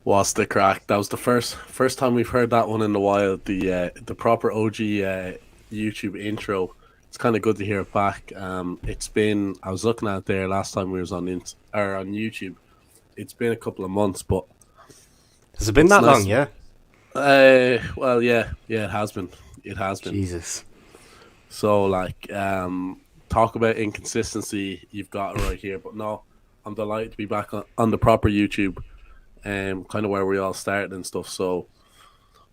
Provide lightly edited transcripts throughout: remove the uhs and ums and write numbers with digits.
What's the crack? That was the first time we've heard that one in a while. The proper OG YouTube intro. It's kind of good to hear it back. It's been I was looking at it there last time we was on YouTube. It's been a couple of months, but Has it been it's that long? nice. Yeah. Well, yeah, it has been. It has been. Jesus. So talk about inconsistency. You've got it right here, but no, I'm delighted to be back on the proper YouTube. Kind of where we all started and stuff. So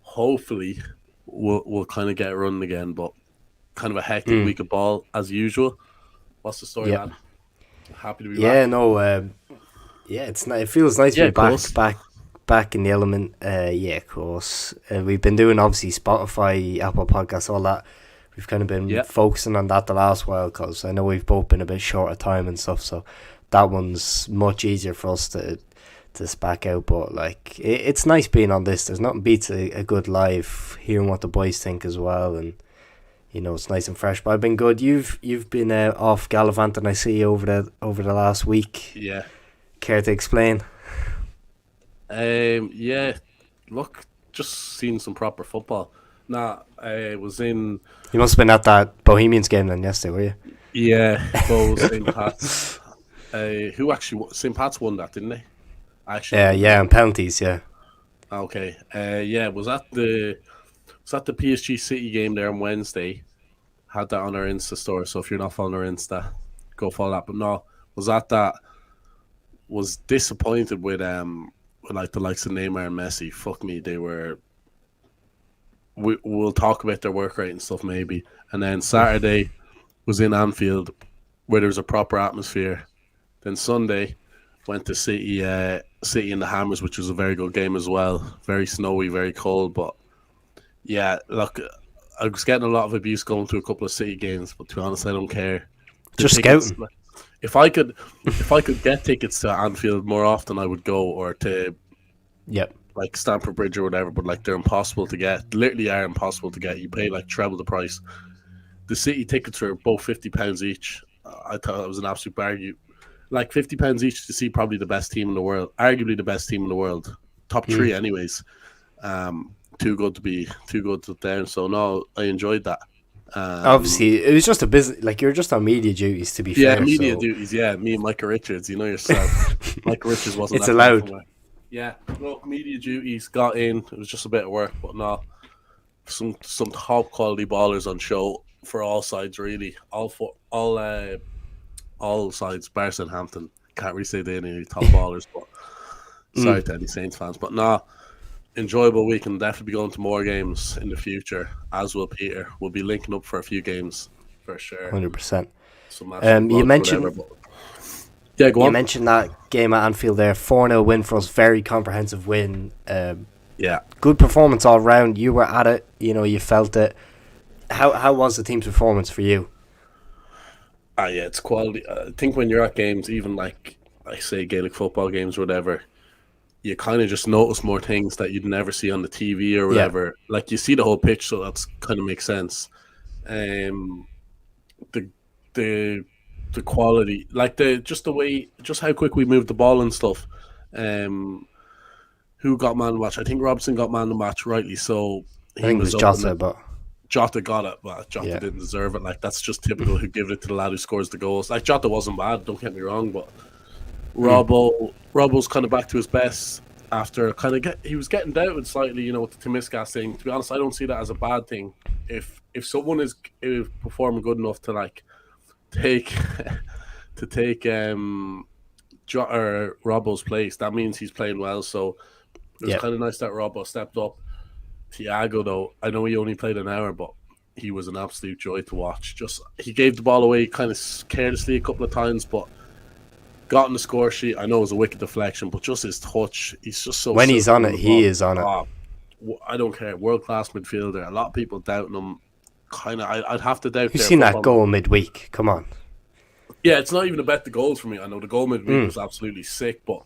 hopefully we'll kind of get running again. But kind of a hectic Mm. week of ball as usual. What's the story, Yeah. lad? Happy to be Yeah. back. No. Yeah. It feels nice to Yeah, be of course. back in the element. Yeah. Of course. We've been doing obviously Spotify, Apple Podcasts, all that. We've kind of been Yeah, focusing on that the last while because I know we've both been a bit short of time and stuff. So that one's much easier for us to spack out. But it's nice being on this. There's nothing beats a good live, hearing what the boys think as well, and it's nice and fresh. But I've been good. You've been off gallivanting. I see over the last week. yeah. Care to explain? Yeah. Look, just seen some proper football. Nah, I was in. You must have been at that Bohemians game then yesterday, were you? Yeah, Bo St. Pat's. Who actually St. Pat's won that, didn't they? I actually Yeah, didn't yeah, and know. penalties. Yeah. Okay. Yeah, was that the PSG City game there on Wednesday? Had that on our Insta story. So if you're not following our Insta, go follow that. But no, that was disappointed with like the likes of Neymar and Messi. Fuck me, they were. We'll talk about their work rate and stuff maybe. And then Saturday was in Anfield where there was a proper atmosphere. Then Sunday went to City in the Hammers, which was a very good game as well. Very snowy, very cold, but yeah, look, I was getting a lot of abuse going to a couple of City games, but to be honest, I don't care. The Just tickets, scouting. if I could get tickets to Anfield more often, I would go, or to Yep. like Stamford Bridge or whatever. But like they're impossible to get. Literally are impossible to get. You pay like treble the price. The City tickets were both £50 each. I thought it was an absolute bargain. Like £50 each to see probably the best team in the world, arguably the best team in the world, top Mm. three, anyways. Too good to down. So no, I enjoyed that. Um, Obviously, it was just a business. Like you're just on media duties, to be yeah, fair. media So duties. Yeah, me and Micah Richards. You know yourself. Micah Richards wasn't it's that far from allowed. where. Yeah, look, media duties got in. It was just a bit of work, but no, some top quality ballers on show for all sides. Really, all sides. Barca and Hampton. Can't really say they're any top ballers, but Mm. sorry to any Saints fans. But nah, enjoyable week and definitely be going to more games in the future, as will Peter. We'll be linking up for a few games for sure. 100%. Some matches You vlogs, whatever. mentioned But yeah, go you on. mentioned that game at Anfield there, 4-0 win for us, very comprehensive win. Yeah. Good performance all round. You were at it, you felt it. How was the team's performance for you? Yeah, it's quality. I think when you're at games, even like I say Gaelic football games or whatever, you kind of just notice more things that you'd never see on the TV or Yeah. whatever. Like you see the whole pitch, so that's kind of makes sense. Um, the the the quality, like the way, just how quick we moved the ball and stuff. Um, who got man of the match? I think Robson got man of the match, rightly so. I He think it was was up in Jota, it. but Jota got it, but Jota yeah. didn't deserve it. Like that's just typical who give it to the lad who scores the goals. Like Jota wasn't bad, don't get me wrong, but Mm. Robbo's kind of back to his best after he was getting doubted slightly, with the Timiskas thing. To be honest, I don't see that as a bad thing. If someone is performing good enough to like take or Robbo's place, that means he's playing well. So it was Yeah. kind of nice that Robbo stepped up. Thiago, though, I know he only played an hour, but he was an absolute joy to watch. Just he gave the ball away kind of carelessly a couple of times, but got on the score sheet. I know it was a wicked deflection, but just his touch, he's just so When he's silky on on it, the he ball. is on it. Oh, I don't care. World class midfielder. A lot of people doubting him. I'd have to doubt You've their seen that football. goal midweek. Come on. Yeah, it's not even about the goals for me. I know the goal midweek Mm. was absolutely sick, but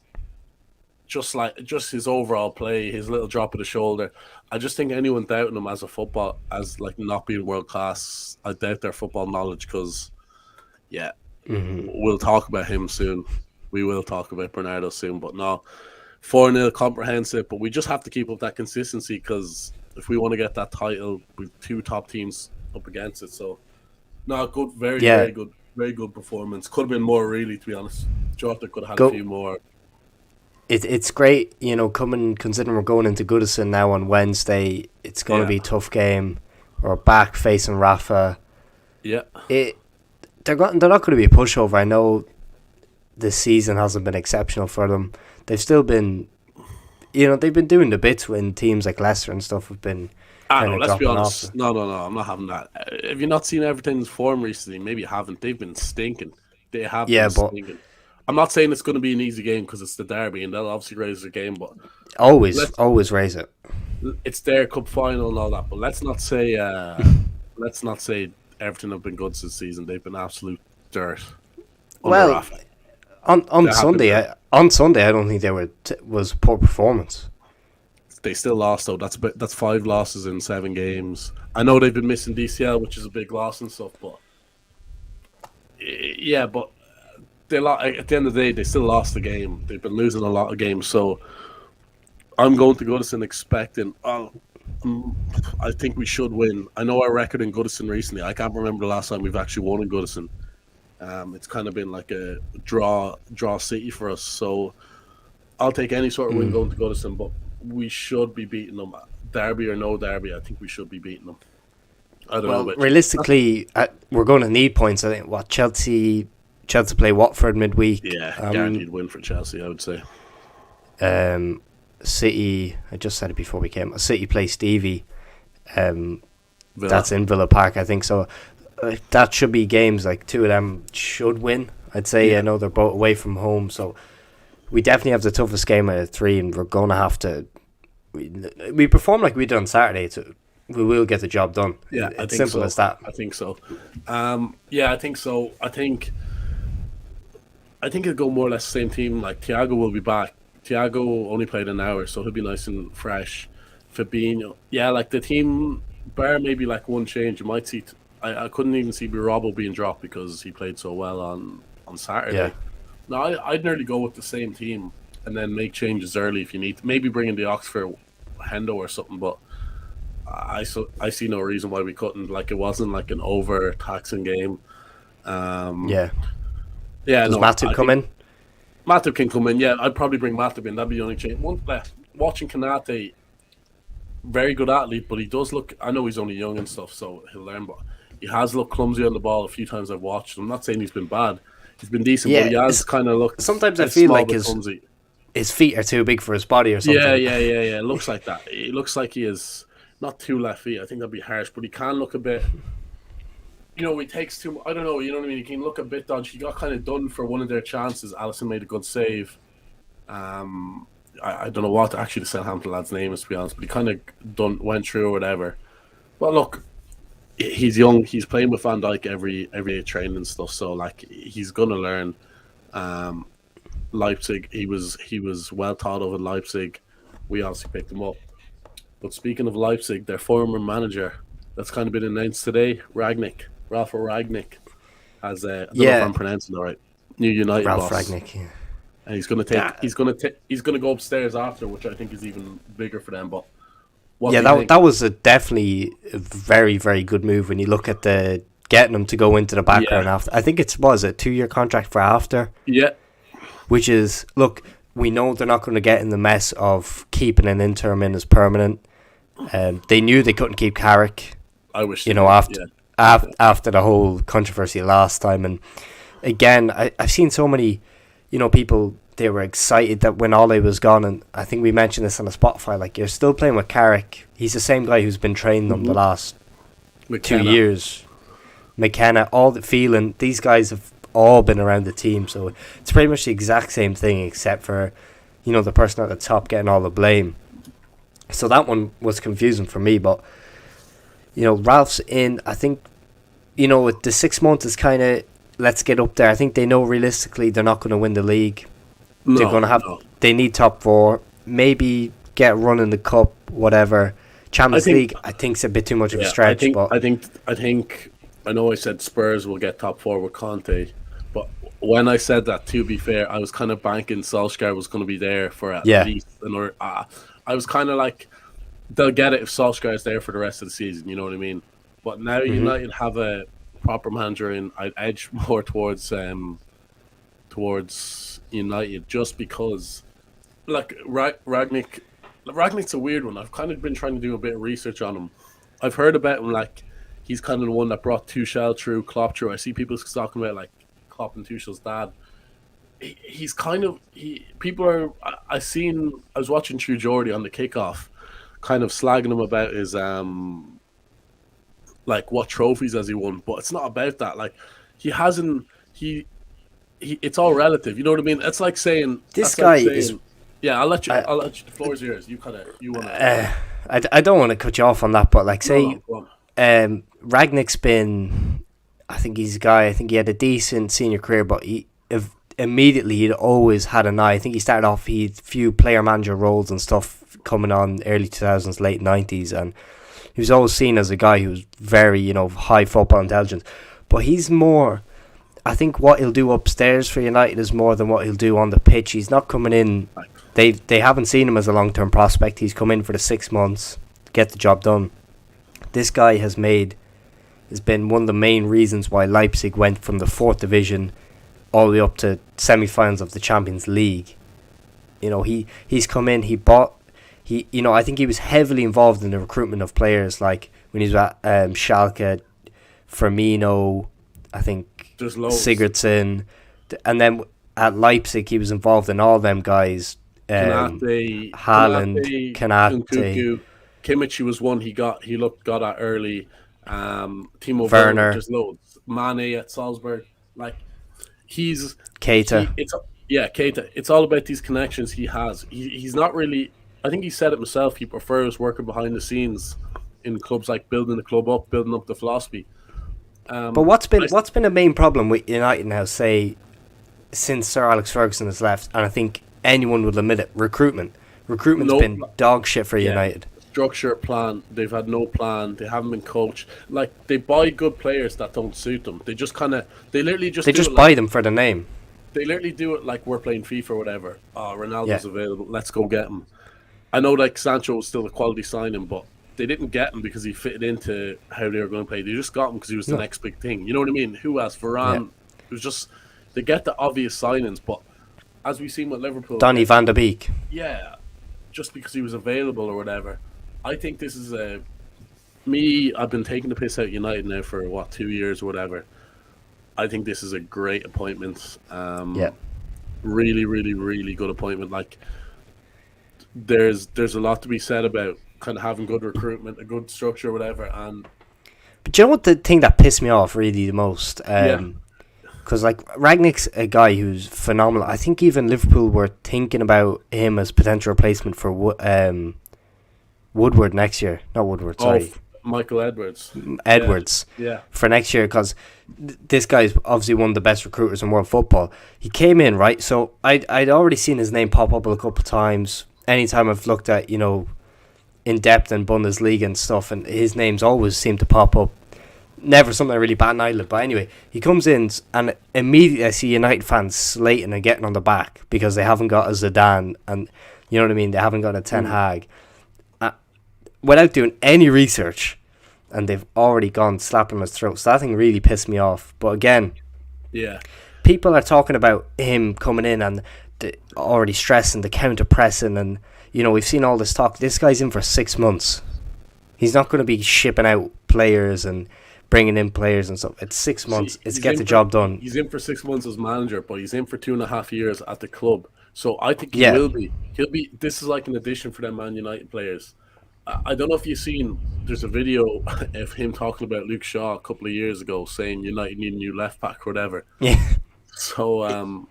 just his overall play, his little drop of the shoulder. I just think anyone doubting him as a football, as like not being world class, I doubt their football knowledge because, yeah, Hmm. we'll talk about him soon. We will talk about Bernardo soon, but no, 4-0 comprehensive, but we just have to keep up that consistency because if we want to get that title with two top teams up against it. So, no, good, very, Yeah, very good performance. Could have been more, really, to be honest. Jota could have had a go. few more. It's great, coming considering we're going into Goodison now on Wednesday. It's going to Yeah, be a tough game. We're back facing Rafa. yeah. It they're not going to be a pushover. I know this season hasn't been exceptional for them. They've still been, they've been doing the bits when teams like Leicester and stuff have been Ah, kind no, of let's be dropping off. honest. No, I'm not having that. Have you not seen Everton's form recently? Maybe you haven't. They've been stinking. They have been Yeah, but stinking. I'm not saying it's going to be an easy game because it's the derby and they'll obviously raise their game, but let's always raise it. it's their cup final and all that. But let's not say Everton have been good this season. They've been absolute dirt under Well, Rafa. on They have been Sunday, dirt. I don't think they was poor performance. They still lost though. That's 5 losses in 7 games. I know they've been missing DCL, which is a big loss and stuff, but yeah, but at the end of the day, they still lost the game. They've been losing a lot of games, so I'm going to Goodison expecting. I think we should win. I know our record in Goodison recently. I can't remember the last time we've actually won in Goodison. It's kind of been like a draw city for us. So I'll take any sort of win going to Goodison, but we should be beating them. Derby or no derby, I think we should be beating them. I don't know. Well, realistically, we're going to need points. I think Chelsea play Watford midweek. Yeah, guaranteed win for Chelsea, I would say. City. I just said it before we came. City play Stevie. Villa. That's in Villa Park, I think. So that should be games like two of them should win. I'd say. Yeah. I know they're both away from home, so we definitely have the toughest game out of 3, and we're going to have to. We perform like we did on Saturday, so we will get the job done. Yeah, It's I think simple so. as that. I think so. Yeah, I think so. I think it'll go more or less the same team. Like Thiago will be back. Thiago only played an hour, so he'll be nice and fresh. Fabinho, yeah, like the team, bar maybe like one change. You might see. I couldn't even see Robbo being dropped because he played so well on Saturday. Yeah. No, I'd nearly go with the same team and then make changes early if you need to. Maybe bring in the Oxford Hendo or something, but I see no reason why we couldn't. Like it wasn't like an over taxing game. Yeah. Yeah, Does Matip come in? Matip can come in. Yeah, I'd probably bring Matip in. That'd be the only change. Watching Kanate, very good athlete, but he does look. I know he's only young and stuff, so he'll learn. But he has looked clumsy on the ball a few times I've watched. I'm not saying he's been bad. He's been decent, Yeah, but he has kind of looked. sometimes I a feel small like bit clumsy. his feet are too big for his body or something. Yeah. It looks like that. It looks like he is not too left feet. I think that'd be harsh, but he can look a bit. He takes too. I don't know. You know what I mean? He can look a bit dodgy. He got kind of done for one of their chances. Allison made a good save. I don't know what actually the Southampton lad's name is, to be honest, but he kind of went through or whatever. But look, he's young. He's playing with Van Dijk every day training and stuff. So like he's gonna learn. Leipzig, he was well thought of at Leipzig. We obviously picked him up. But speaking of Leipzig, their former manager, that's kind of been announced today, Ralph Ragnick, as I don't know if I'm pronouncing it right. New United Ralph boss. Ragnick. Yeah. And he's gonna go upstairs after, which I think is even bigger for them. But that was definitely a very, very good move when you look at the getting him to go into the background after. I think it was a 2-year contract for after. Yeah. Which is, look, we know they're not going to get in the mess of keeping an interim in as permanent. They knew they couldn't keep Carrick. I wish after the whole controversy last time. And again, I've seen so many, people, they were excited that when Ole was gone, and I think we mentioned this on the Spotify, like, you're still playing with Carrick. He's the same guy who's been training them the last McKenna. 2 years. McKenna, all the feeling, these guys have all been around the team, so it's pretty much the exact same thing except for, the person at the top getting all the blame. So that one was confusing for me, but Ralph's in. I think the 6 months is kind of let's get up there. I think they know realistically they're not going to win the league. They're going to have. They need top 4, maybe get a run in the cup, whatever. Champions League, I think it's a bit too much of a stretch. I think. I know I said Spurs will get top 4 with Conte, but when I said that, to be fair, I was kind of banking Solskjaer was going to be there for at Yeah. least another. I was kind of like, they'll get it if Solskjaer is there for the rest of the season. You know what I mean? But now Hmm. United have a proper manager, and I'd edge more towards United just because, like Ragnick's a weird one. I've kind of been trying to do a bit of research on him. I've heard about him like he's kind of the one that brought Tuchel through, Klopp through. I see people talking about like Klopp and Tuchel's dad. He's kind of people are. I was watching True Geordie on the kickoff, kind of slagging him about his like what trophies has he won, but it's not about that. Like he hasn't he it's all relative. You know what I mean? It's like saying This that's like guy is. saying yeah. I'll let you. Uh, I'll let you. The floor is yours. You wanna uh, I don't want to cut you off on that, but like no say, no go on. Ragnick's been. I think he's a guy. I think he had a decent senior career, but immediately he'd always had an eye. I think he started off he had a few player manager roles and stuff coming on early 2000s, late 90s, and he was always seen as a guy who was very high football intelligence. But he's more. I think what he'll do upstairs for United is more than what he'll do on the pitch. He's not coming in. They haven't seen him as a long term prospect. He's come in for the 6 months, get the job done. This guy has been one of the main reasons why Leipzig went from the fourth division all the way up to semi-finals of the Champions League. He's come in. I think he was heavily involved in the recruitment of players, like when he was at Schalke, Firmino, I think There's loads. Sigurdsson, and then at Leipzig he was involved in all them guys. Haaland, Kanate, Nkunku, Kimmich was one he got at early. Timo Werner, Werner, there's loads. Mane at Salzburg, like Keita. Keita. It's all about these connections he has. He's not really. I think he said it himself. He prefers working behind the scenes in clubs, like building the club up, building up the philosophy. But what's been a main problem with United now, say, since Sir Alex Ferguson has left, and I think anyone would admit it, recruitment. Recruitment's been dog shit for United. Structure plan. They've had no plan. They haven't been coached. Like they buy good players that don't suit them. They just buy them for the name. They literally do it like we're playing FIFA or whatever. Oh, Ronaldo's available. Let's go get him. I know like Sancho was still a quality signing, but they didn't get him because he fitted into how they were going to play. They just got him because he was the next big thing. You know what I mean? Who else? Varane. It was just they get the obvious signings, but as we've seen with Liverpool, Donny van de Beek. Yeah, just because he was available or whatever. I think this is me. I've been taking the piss out United now for 2 years or whatever. I think this is a great appointment. Really, really, really good appointment. Like, there's a lot to be said about kind of having good recruitment, a good structure, whatever. And but you know what the thing that pissed me off really the most? Because like Ragnick's a guy who's phenomenal. I think even Liverpool were thinking about him as potential replacement for Woodward next year. Not Woodward, sorry. Michael Edwards. Yeah. For next year, because this guy's obviously one of the best recruiters in world football. He came in, right? So I'd already seen his name pop up a couple of times. Anytime I've looked at, in depth in Bundesliga and stuff, and his name's always seemed to pop up. Never something I really bat an eyelid. But anyway, he comes in and immediately I see United fans slating and getting on the back because they haven't got a Zidane and, you know what I mean? They haven't got a Ten Hag. Without doing any research, and they've already gone slapping his throat. So that thing really pissed me off. But again, people are talking about him coming in and already stressing the counter pressing, and we've seen all this talk. This guy's in for 6 months. He's not going to be shipping out players and bringing in players and stuff. It's 6 months. It's get the job done. He's in for 6 months as manager, but he's in for 2.5 years at the club. So I think he will be. He'll be. This is like an addition for them Man United players. I don't know if you've seen, there's a video of him talking about Luke Shaw a couple of years ago saying United need a new left back or whatever. Yeah. So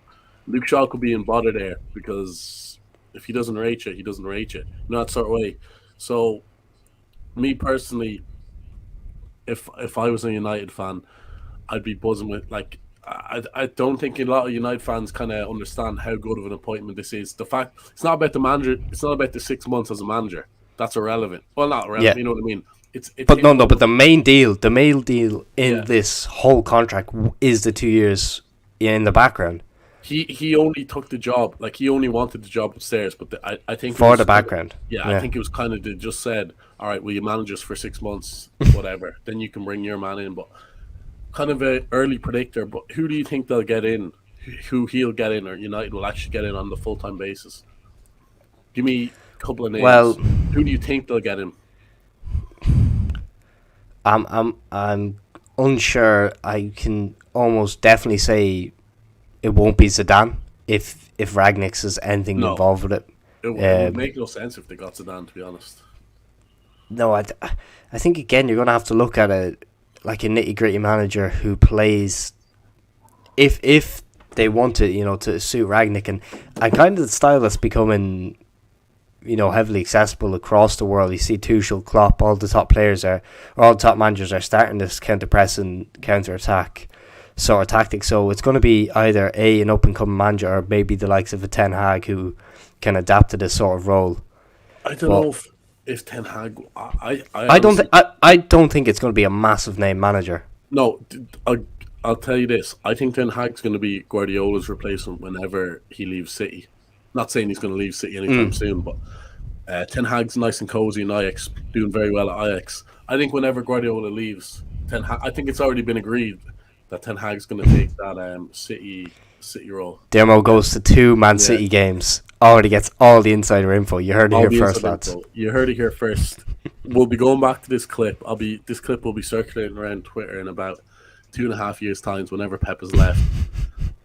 Luke Shaw could be in bother there because if he doesn't rate you, he doesn't rate you. That sort of way. So me personally, if I was a United fan, I'd be buzzing with like I don't think a lot of United fans kind of understand how good of an appointment this is. The fact it's not about the manager, it's not about the 6 months as a manager. That's irrelevant. Well, not irrelevant. You know what I mean? It's but the main deal in this whole contract is the 2 years in the background He only took the job, like he only wanted the job upstairs, but I think it for the was background. yeah, I Yeah. think it was kind of they just said, all right, will you manage us for 6 months, whatever, then you can bring your man in. But kind of a early predictor. But who do you think they'll get in? Who he'll get in, or United will actually get in on the full time basis? Give me a couple of Well, names. Who do you think they'll get in? I'm unsure. I can almost definitely say it won't be Zidane if Ragnick's has anything No, involved with it. it would make no sense if they got Zidane. To be honest, No, I think again you're gonna have to look at it like a nitty gritty manager who plays if they want to to suit Ragnick and kind of the style that's becoming heavily accessible across the world. You see Tuchel, Klopp, all the top players all the top managers are starting this counter press and counter attack sort of tactic. So it's going to be either an up and coming manager or maybe the likes of a Ten Hag who can adapt to this sort of role. I don't But know if Ten Hag. I I don't honestly, I don't think it's going to be a massive name manager. no. I'll tell you this. I think Ten Hag's going to be Guardiola's replacement whenever he leaves City. Not saying he's going to leave City anytime soon, but Ten Hag's nice and cozy in Ajax, doing very well at Ajax. I think whenever Guardiola leaves, I think it's already been agreed that Ten Hag's going to take that City role. Dermo goes to two Man Yeah, City games. Already gets all the insider info. You heard it all here the first, inside lads. info. You heard it here first. We'll be going back to this clip. This clip will be circulating around Twitter in about 2.5 years' times. Whenever Pep has left,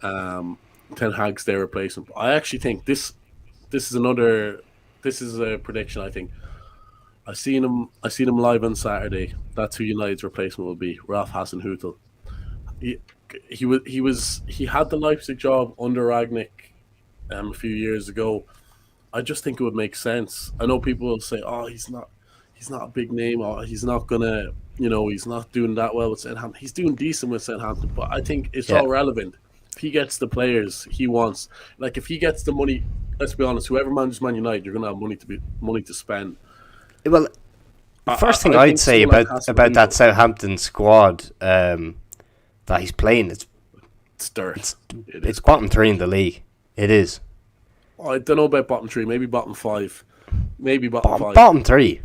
Ten Hag's their replacement. I actually think this is another. This is a prediction. I think I seen him live on Saturday. That's who United's replacement will be. Ralph Hasenhüttl. He he had the Leipzig job under Ragnick a few years ago. I just think it would make sense. I know people will say, "Oh, he's not a big name. Or he's not gonna, he's not doing that well with Southampton. He's doing decent with Southampton." But I think it's Yeah. all relevant. If he gets the players he wants, like if he gets the money, let's be honest. Whoever manages Man United, you're gonna have money to spend. Well, first thing I I'd think say someone like about that Hasenhüttl, Southampton squad that he's playing, it's dirt. It it's is. bottom three in the league. It is I don't know about bottom three. Maybe bottom five. Maybe bottom five. bottom three.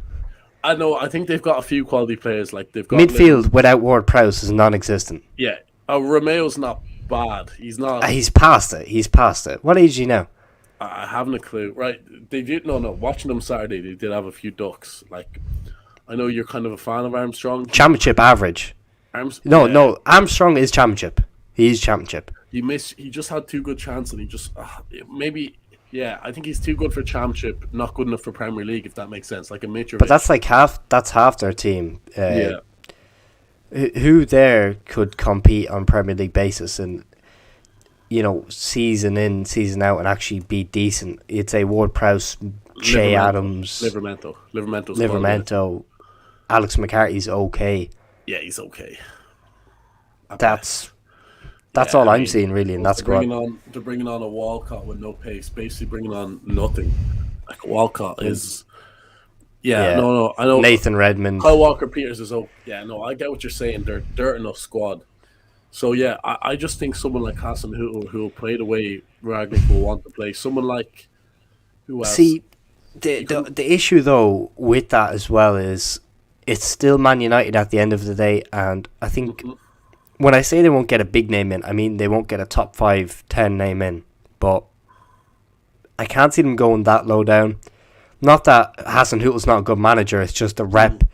I know. I think they've got a few quality players. Like they've got Midfield without Ward-Prowse is non-existent. Yeah, Romeo's not bad. He's not. He's past it. He's past it. What age is he now? I haven't a clue. Right? They did. No. Watching them Saturday, they did have a few ducks. Like I know you're kind of a fan of Armstrong. Championship average. Yeah, No. Armstrong is championship. He is championship. He just had two good chances, and he just maybe. Yeah, I think he's too good for Championship, not good enough for Premier League, if that makes sense. Like a Mitrovic. But that's like half. That's half their team. Yeah. Who there could compete on Premier League basis and season in, season out, and actually be decent? You'd say Ward-Prowse, Shea Adams, Livermento. Alex McCarthy's okay. Yeah, he's okay. That's Yeah, all I I'm mean, seeing really in that squad. They're bringing on a Walcott with no pace, basically bringing on nothing. Like Walcott is, Yeah. no, I know. Nathan Redmond. Kyle Walker-Peters is yeah, no, I get what you're saying. They're dirt enough squad. So yeah, I just think someone like Hasenhüttl who will play the way Ragnick will want to play. Someone like who else? See, the issue though with that as well is it's still Man United at the end of the day, and I think when I say they won't get a big name in, I mean they won't get a top 5-10 name in, but I can't see them going that low down. Not that Hasenhüttl's not a good manager, it's just a rep.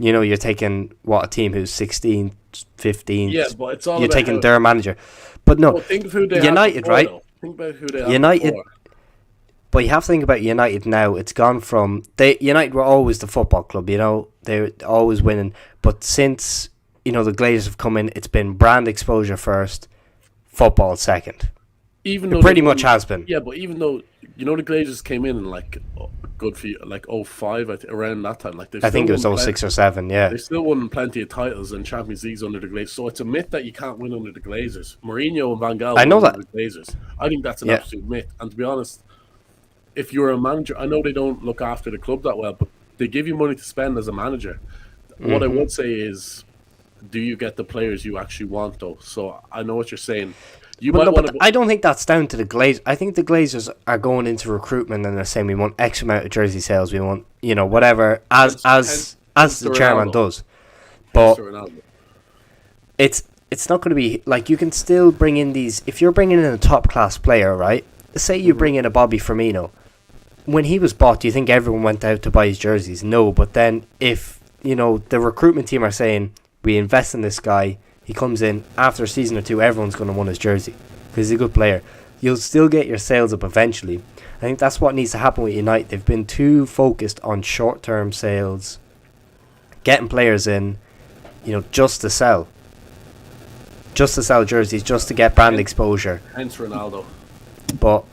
You're taking a team who's 16, 15. Yeah, but it's all you're about taking how, their manager. But no, well, think of who they United, had before, right? Though. Think about who they had United. before. But you have to think about United now. It's gone from United were always the football club, they were always winning. But since the Glazers have come in, it's been brand exposure first, football second. Even though It pretty much has been. Yeah, but even though the Glazers came in like good for like 05, around that time, like I think it was 06 or 07. Yeah, They still won plenty of titles and Champions Leagues under the Glazers. So it's a myth that you can't win under the Glazers. Mourinho and Van Gaal I know won that. under the Glazers. I think that's an Yeah. absolute myth. And to be honest, if you're a manager, I know they don't look after the club that well, but they give you money to spend as a manager. What I would say is, do you get the players you actually want, though? So I know what you're saying. You But might no, want but to. I don't think that's down to the Glazers. I think the Glazers are going into recruitment and they're saying we want X amount of jersey sales. We want, whatever, as The the chairman Ronaldo. does. Hence But the Ronaldo. it's not going to be like, you can still bring in these. If you're bringing in a top class player, right? Say you bring in a Bobby Firmino. When he was bought, do you think everyone went out to buy his jerseys? No. But then if the recruitment team are saying we invest in this guy, he comes in after a season or two, everyone's going to want his jersey because he's a good player. You'll still get your sales up eventually. I think that's what needs to happen with United. They've been too focused on short-term sales, getting players in, just to sell jerseys, just to get brand exposure. Hence Ronaldo. But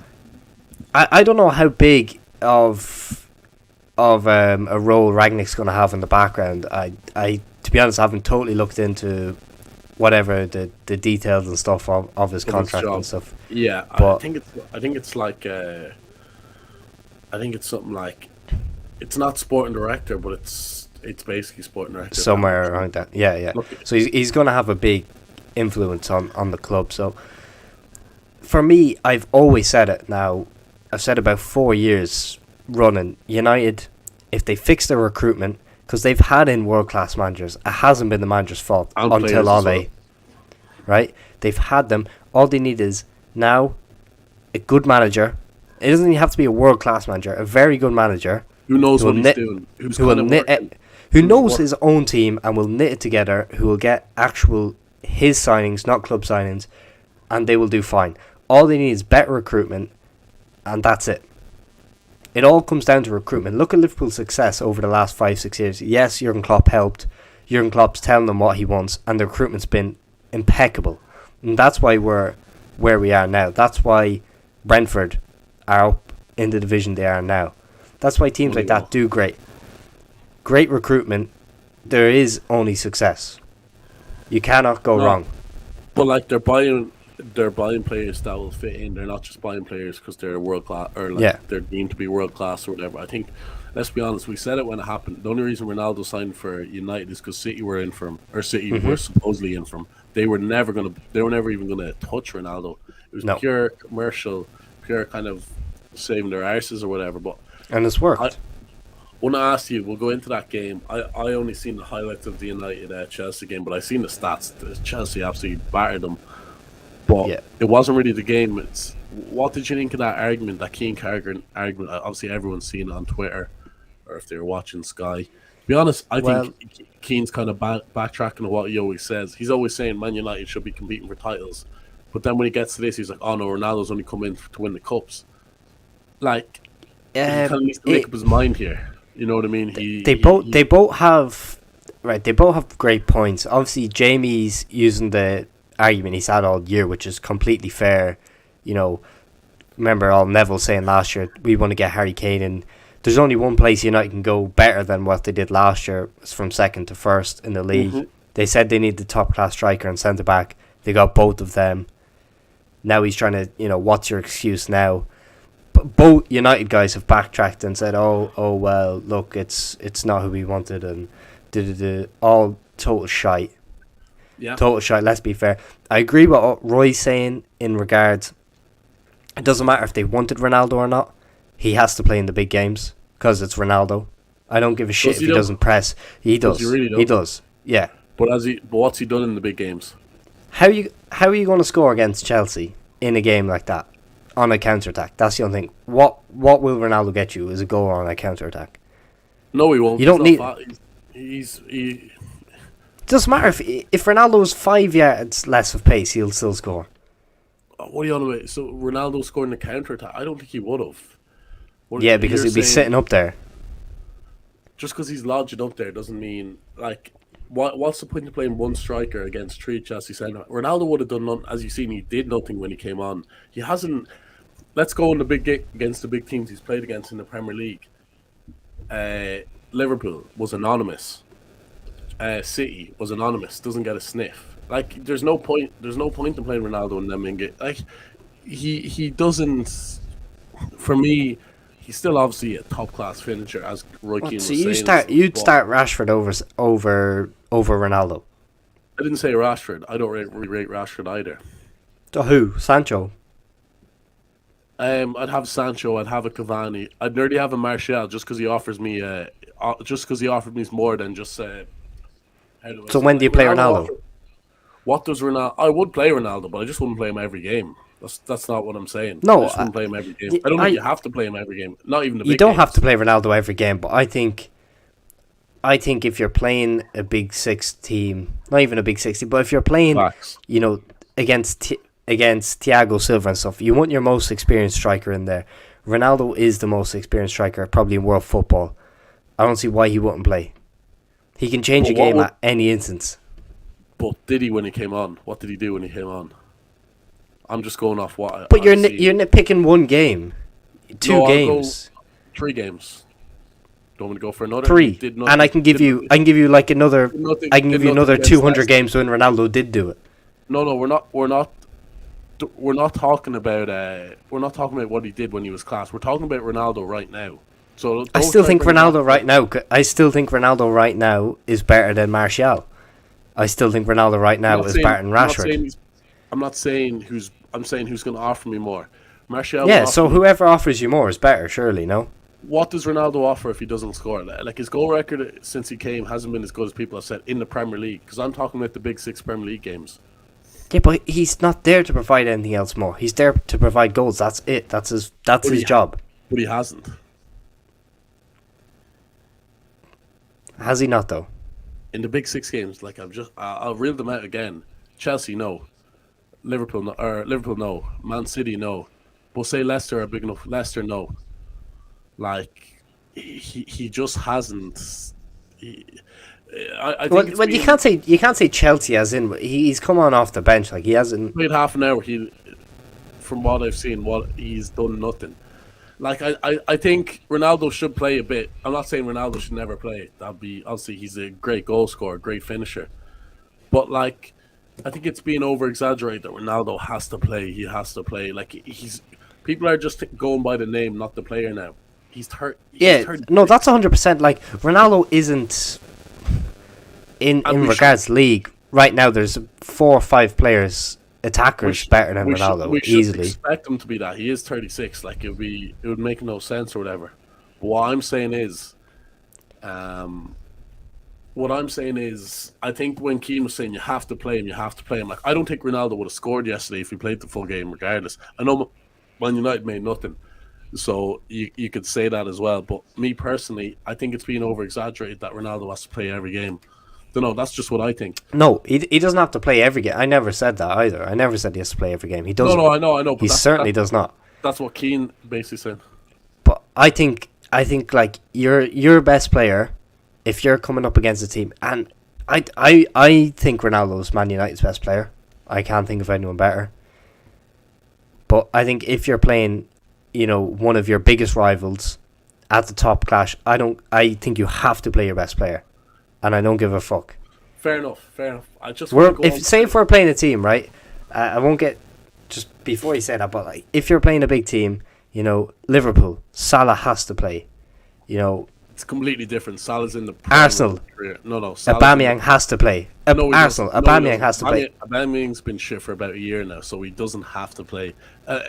I don't know how big of a role Ragnick's going to have in the background. I to be honest, I haven't totally looked into whatever the details and stuff of his contract and stuff. Yeah, But I think it's like I think it's something like, it's not sporting director, but it's basically sporting director somewhere around that, yeah. Look, So he's going to have a big influence on the club. So for me, I've always said it now. I've said about 4 years running, United, if they fix their recruitment, because they've had in world-class managers, it hasn't been the manager's fault And until players as Ole, right? They've had them. All they need is now a good manager. It doesn't even have to be a world-class manager, a very good manager who knows who what will he's doing, who's who will kind of knit working. it, who knows his own team and will knit it together, who will get actual his signings, not club signings, and they will do fine. All they need is better recruitment, and that's it. It all comes down to recruitment. Look at Liverpool's success over the last 5-6 years. Yes, Jurgen Klopp helped. Jurgen Klopp's telling them what he wants, and the recruitment's been impeccable. And that's why we're where we are now. That's why Brentford are up in the division they are now. That's why teams like that do great. Great recruitment. There is only success. You cannot go wrong. But like they're buying players that will fit in. They're not just buying players because they're world class or they're deemed to be world class or whatever. I think, let's be honest, we said it when it happened. The only reason Ronaldo signed for United is because City were in for him, or City were supposedly in for him. They were never even gonna touch Ronaldo. It was pure commercial, pure kind of saving their arses or whatever. But and it's worked. When I asked you, we'll go into that game. I only seen the highlights of the United Chelsea game, but I seen the stats. Chelsea absolutely battered them. But it wasn't really the game. What did you think of that argument, that Keane Carra argument? Obviously, everyone's seen it on Twitter, or if they were watching Sky. To be honest, I think Keane's kind of backtracking on what he always says. He's always saying Man United should be competing for titles. But then when he gets to this, he's like, oh no, Ronaldo's only come in to win the cups. Like, he kind of needs to make up his mind here. You know what I mean? They both have great points. Obviously, Jamie's using the argument he's had all year, which is completely fair. Remember all Neville saying last year, we want to get Harry Kane in. There's only one place United can go better than what they did last year. It's from second to first in the league. They said they need the top class striker and centre back. They got both of them. Now he's trying to, what's your excuse now? Both United guys have backtracked and said, oh well, look, it's not who we wanted, and all total shite. Yeah. Total shite, let's be fair. I agree with what Roy's saying in regards, it doesn't matter if they wanted Ronaldo or not, he has to play in the big games, because it's Ronaldo. I don't give a shit if he doesn't press. He does. He does. Yeah. But what's he done in the big games? How are you going to score against Chelsea in a game like that? On a counter-attack. That's the only thing. What will Ronaldo get you is a goal on a counter-attack. No, he won't. You don't need... It doesn't matter if Ronaldo's 5 yards less of pace, he'll still score. What are you on about? So Ronaldo scoring a counter-attack? I don't think he would have. Yeah, because he'd be sitting up there. Just because he's lodged up there doesn't mean, like, what's the point of playing one striker against three Chelsea centre? Ronaldo would have done nothing. As you've seen, he did nothing when he came on. He hasn't. Let's go in the big game against the big teams he's played against in the Premier League. Liverpool was anonymous. City was anonymous. Doesn't get a sniff. Like, there's no point. There's no point in playing Ronaldo in them. Like, he doesn't. For me, he's still obviously a top class finisher, as Roy Keane was saying. You'd start Rashford over Ronaldo. I didn't say Rashford. I don't really rate Rashford either. To who? Sancho. I'd have Sancho. I'd have a Cavani. I'd nearly have a Martial just because he offers me, just because he offered me more than just. How do I So say? when do Like you play Ronaldo. Ronaldo? What does Ronaldo? I would play Ronaldo, but I just wouldn't play him every game. That's not what I'm saying. I No, just wouldn't play him every game. y- I don't think I- you have to play him every game. Not even the you big don't have to games. play Ronaldo every game, but I think if you're playing a big six team, not even a big 60, but if you're playing, Facts. you know, against Thiago Silva and stuff, you want your most experienced striker in there. Ronaldo is the most experienced striker probably in world football. I don't see why he wouldn't play. He can change But a what game would- at any instance. But did he when he came on? What did he do when he came on? I'm just going off what. But you're I've seen. you're nitpicking one game, two No, I'll games, 3 games. Don't want to go for another. three, He did and I can give you like another. did nothing- I can give did you nothing another against 200 Leicester. games when Ronaldo did do it. No, we're not talking about. We're not talking about what he did when he was class. We're talking about Ronaldo right now. So I don't still try think bring Ronaldo that- right now. I still think Ronaldo right now is better than Martial. I still think Ronaldo right I'm now not is saying- better than I'm not Rashford. saying he's- I'm not saying who's. I'm saying who's going to offer me more. Martial. Yeah, will so offer me- whoever offers you more is better, surely, no? What does Ronaldo offer if he doesn't score? Like his goal record since he came hasn't been as good as people have said in the Premier League. Because I'm talking about the big 6 Premier League games. Yeah, but he's not there to provide anything else more. He's there to provide goals. That's it. That's his job. But he hasn't. Has he not though? In the big 6 games, like I'll reel them out again. Chelsea, no. Liverpool, no. Or Liverpool, no. Man City, no. But say Leicester are big enough. Leicester, no. Like he just hasn't. I think it's Well, you been- can't say Chelsea as in he's come on off the bench like he hasn't. played half an hour. From what I've seen, he's done nothing. Like I think Ronaldo should play a bit. I'm not saying Ronaldo should never play. That'd be obviously he's a great goal scorer, great finisher. But like, I think it's being over exaggerated that Ronaldo has to play. He has to play. Like people are just going by the name, not the player now. He's hurt. Yeah, no, that's 100%. Like Ronaldo isn't in And we regards league right now. There's 4 or 5 players, attackers better than Ronaldo we should easily. expect him to be that. He is 36. Like it would make no sense or whatever. But what I'm saying is, I think when Keane was saying you have to play him, like I don't think Ronaldo would have scored yesterday if he played the full game regardless. I know Man United made nothing, so you could say that as well. But me personally, I think it's being over exaggerated that Ronaldo has to play every game. Don't know. That's just what I think. No, he doesn't have to play every game. I never said that either. I never said he has to play every game. He doesn't. No, I know. But He certainly does not. That's what Keane basically said. But I think like your best player, if you're coming up against a team, and I think Ronaldo's Man United's best player. I can't think of anyone better. But I think if you're playing, one of your biggest rivals at the top clash, I think you have to play your best player, and I don't give a fuck. Fair enough. I just want to go on. If we're playing a team, right? I won't get just before you say that, but like if you're playing a big team, Liverpool, Salah has to play. It's completely different. Salah's in the Arsenal. career. No. Salah's Aubameyang has to play. No, he Arsenal. doesn't. Aubameyang has to play. Aubameyang's been shit for about a year now, so he doesn't have to play.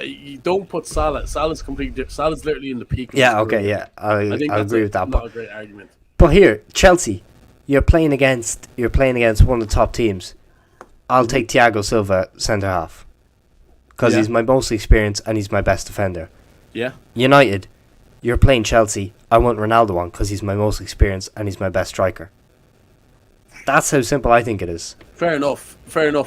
You don't put Salah. Salah's completely different. Salah's literally in the peak of Yeah, his okay, career. yeah. I think I that's agree with that. not a great argument. But here, Chelsea, you're playing against one of the top teams. I'll take Thiago Silva centre half because Yeah. he's my most experienced and he's my best defender. Yeah. United, you're playing Chelsea. I want Ronaldo on because he's my most experienced and he's my best striker. That's how simple I think it is. Fair enough.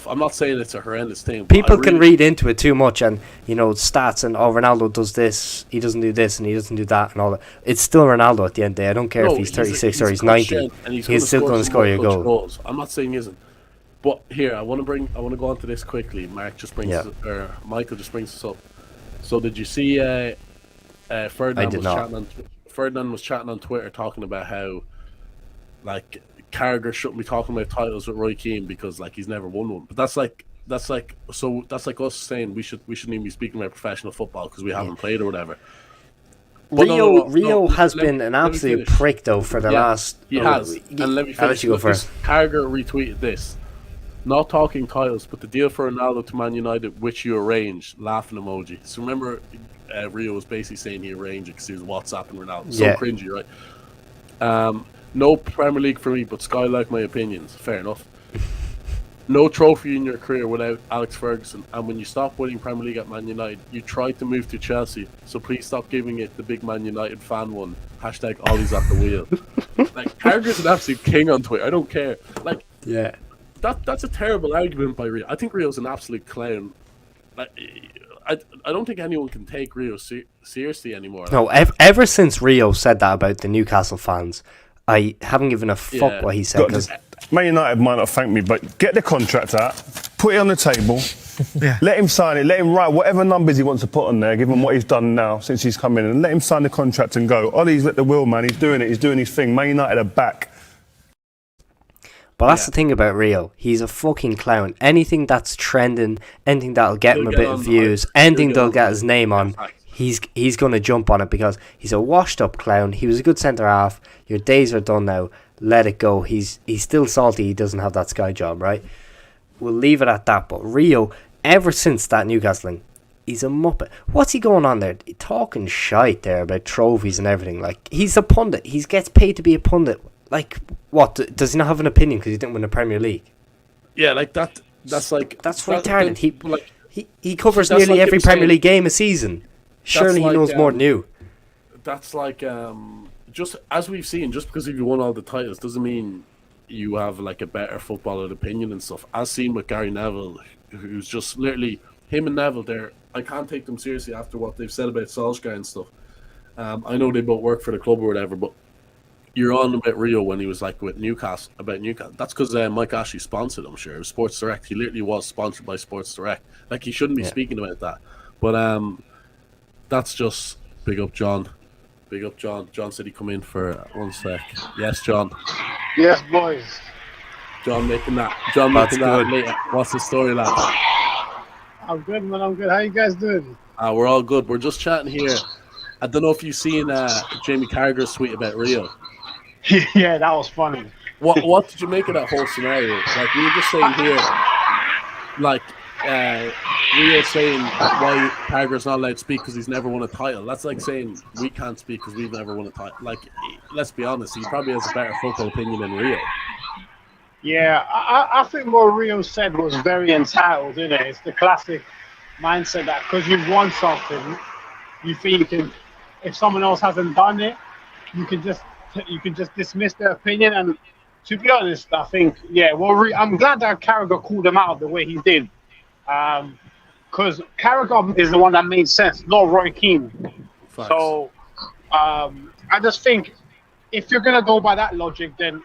I'm not saying it's a horrendous thing. but People I can really- read into it too much and, stats and, Ronaldo does this, he doesn't do this and he doesn't do that and all that. It's still Ronaldo at the end of the day. I don't care if he's 36 or he's 90. He's still going to score your goal. goals. I'm not saying he isn't. But here, I want to go on to this quickly. Michael just brings this up. So did you see Ferdinand did not. Ferdinand was chatting on Twitter talking about how like Carragher shouldn't be talking about titles with Roy Keane because like he's never won one. But that's like us saying we shouldn't even be speaking about professional football because we haven't played or whatever. But Rio has been an let me absolute finish. prick though for the last. He has. And let me I'll let finish. you go Look, first. Carragher retweeted this. not talking titles, but the deal for Ronaldo to Man United, which you arranged, laughing emoji. So remember, Rio was basically saying he arranged it because he was WhatsApping Ronaldo. So cringy, right? No Premier League for me, but Sky like my opinions. Fair enough. No trophy in your career without Alex Ferguson. And when you stop winning Premier League at Man United, you tried to move to Chelsea. So please stop giving it the big Man United fan one. Hashtag Ollie's at the wheel. Like, Carragher's an absolute king on Twitter. I don't care. Like, Yeah. That's a terrible argument by Rio. I think Rio's an absolute clown. Like, I don't think anyone can take Rio seriously anymore. No, ever since Rio said that about the Newcastle fans, I haven't given a fuck what he said. Cause Man United might not thank me, but get the contract out, put it on the table, let him sign it, let him write whatever numbers he wants to put on there, give him what he's done now since he's come in, and let him sign the contract and go. Ollie's at the wheel, man. He's doing it. He's doing his thing. Man United are back. But that's the thing about Rio. He's a fucking clown. Anything that's trending, anything that'll get him a bit of views, anything that'll get his name on, he's going to jump on it because he's a washed-up clown. He was a good centre-half. Your days are done now. Let it go. He's still salty he doesn't have that Sky job, right? We'll leave it at that. But Rio, ever since that Newcastle thing, he's a muppet. What's he going on there? Talking shite there about trophies and everything. Like, he's a pundit. He gets paid to be a pundit. Like, what? Does he not have an opinion because he didn't win the Premier League? Yeah, like that. That's retarded. He covers nearly every Premier League game a season. Surely he knows more than you. That's like just as we've seen. Just because you won all the titles doesn't mean you have like a better footballer opinion and stuff. As seen with Gary Neville, who's just literally him and Neville. There, I can't take them seriously after what they've said about Solskjaer and stuff. I know they both work for the club or whatever, but you're on about Rio when he was like with Newcastle about Newcastle. That's because Mike Ashley sponsored him. Sure, it was Sports Direct. He literally was sponsored by Sports Direct. Like, he shouldn't be speaking about that. But that's just big up John. Big up John. John said he'd come in for 1 sec. Yes, John. Yes, boys. John making that. John making that later. What's the story, lad? I'm good, man. I'm good. How you guys doing? We're all good. We're just chatting here. I don't know if you've seen Jamie Carragher's tweet about Rio. Yeah, that was funny. What did you make of that whole scenario? Like, we were just saying here, like, Rio saying why Carragher's not allowed to speak because he's never won a title. That's like saying we can't speak because we've never won a title. Like, let's be honest, he probably has a better football opinion than Rio. Yeah, I think what Rio said was very entitled, isn't it? It's the classic mindset that because you've won something, you think you can, if someone else hasn't done it, you can just dismiss their opinion. And to be honest, I think, I'm glad that Carragher called him out the way he did. Because Carragher is the one that made sense, not Roy Keane. Facts. So I just think if you're going to go by that logic, then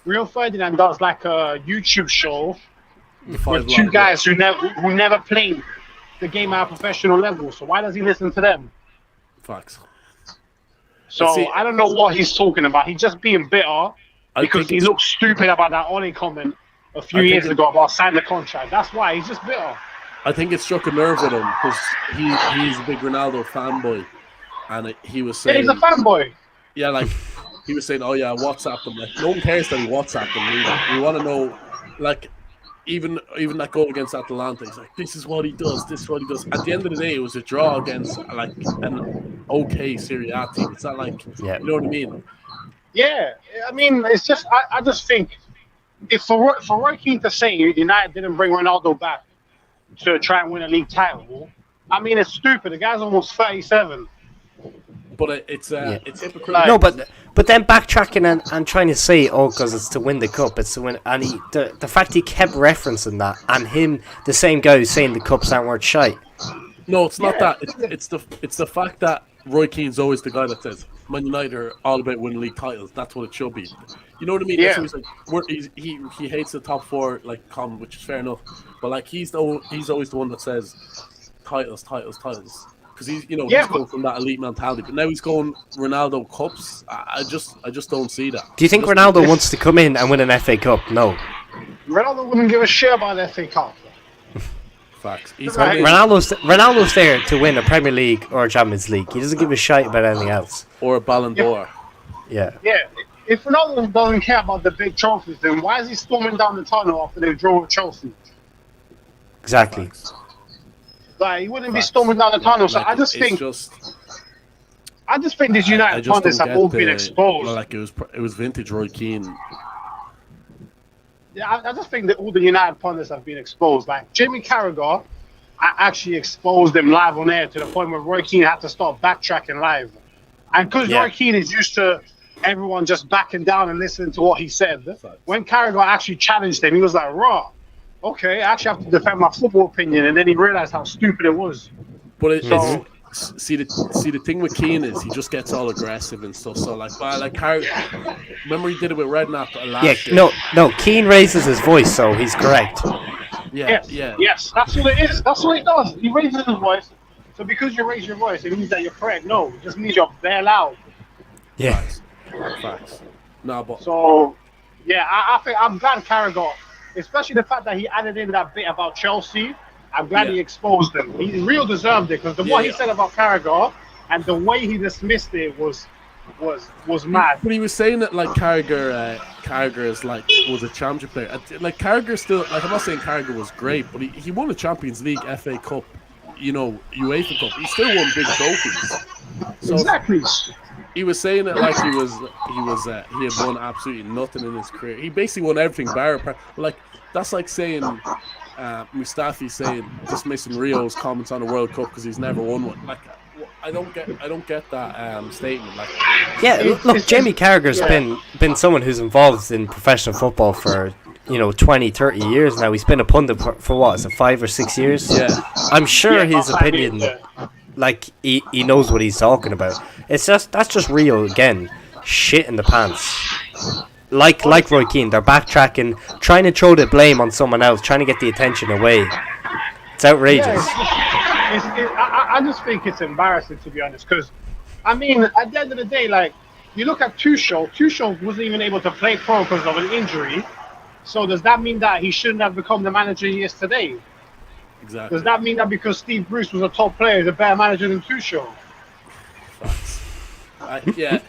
Rio Ferdinand does like a YouTube show with two guys who never played the game at a professional level. So why does he listen to them? Facts. So I don't know what he's talking about. He's just being bitter because he looked stupid about that Ollie comment a few years ago about signing the contract. That's why he's just bitter. I think it struck a nerve with him because he's a big Ronaldo fanboy, and he was saying, he's a fanboy. Yeah, like he was saying, oh yeah, WhatsApp him. Like, no one cares that he WhatsApped him. We want to know, like, even that goal against Atalanta. He's like, this is what he does. This is what he does. At the end of the day, it was a draw against like an okay Serie A team. It's not like, you know what I mean? Yeah, I mean, it's just I just think if for Roy Keane to say United didn't bring Ronaldo back to try and win a league title, I mean, it's stupid. The guy's almost 37. But it's hypocritical. No, but then backtracking and trying to say, because it's to win the cup, it's to win, and the fact he kept referencing that, and him, the same guy who's saying the cups aren't worth shite. No, it's not that. It's the fact that Roy Keane's always the guy that says Man United are all about winning league titles. That's what it should be. You know what I mean? Yeah. That's like, he hates the top four like comment, which is fair enough. But like he's always the one that says titles. Because he's going from that elite mentality, but now he's going Ronaldo Cups. I just don't see that. Do you think Ronaldo wants to come in and win an FA Cup? No. Ronaldo wouldn't give a shit about the FA Cup. Facts. Ronaldo's there to win a Premier League or a Champions League. He doesn't give a shit about anything else. Or a Ballon d'Or. Yeah. Yeah. if Ronaldo doesn't care about the big trophies, then why is he storming down the tunnel after they draw with Chelsea? Exactly. Facts. Like, he wouldn't be Facts. storming down the tunnel. So Like, I just it's think, just, these I United just pundits don't have get all been the, exposed. well, like it was vintage Roy Keane. Yeah, I just think that all the United pundits have been exposed. Like Jamie Carragher, I actually exposed him live on air to the point where Roy Keane had to start backtracking live. And because Yeah. Roy Keane is used to everyone just backing down and listening to what he said, when Carragher actually challenged him, he was like, raw. Okay, I actually have to defend my football opinion. And then he realized how stupid it was. But it, So, see the thing with Keane is he just gets all aggressive and stuff. So like, remember he did it with Redknapp last year. No. Keane raises his voice, so he's correct. Yeah, yes, that's what it is. That's what he does. He raises his voice. So because you raise your voice, it means that you're correct. No, it just means you're very loud. Yeah. Facts. No, but So, yeah, I think I'm glad Carragher, especially the fact that he added in that bit about Chelsea. I'm glad he exposed him. He real deserved it because what he said about Carragher and the way he dismissed it was mad. But he was saying that like Carragher is like was a championship player. Like Carragher still, like, I'm not saying Carragher was great, but he won a Champions League, FA Cup, UEFA Cup. He still won big trophies. So Exactly. he was saying it like he had won absolutely nothing in his career. He basically won everything bar. Like that's like saying Mustafi saying dismissing Rio's comments on the World Cup because he's never won one. Like I don't get that statement. Like Look, Jamie Carragher's been someone who's involved in professional football for 20, 30 years now. He's been a pundit for what, is it 5 or 6 years? Yeah. I'm sure his opinion, like he knows what he's talking about. It's just that's just real again, shit in the pants. Like Roy Keane, they're backtracking, trying to throw the blame on someone else, trying to get the attention away. It's outrageous. I just think it's embarrassing, to be honest, because I mean, at the end of the day, like you look at Tuchel wasn't even able to play pro because of an injury. So does that mean that he shouldn't have become the manager he is today? Exactly. Does that mean that because Steve Bruce was a top player, he's a better manager than Tuchel? Yeah,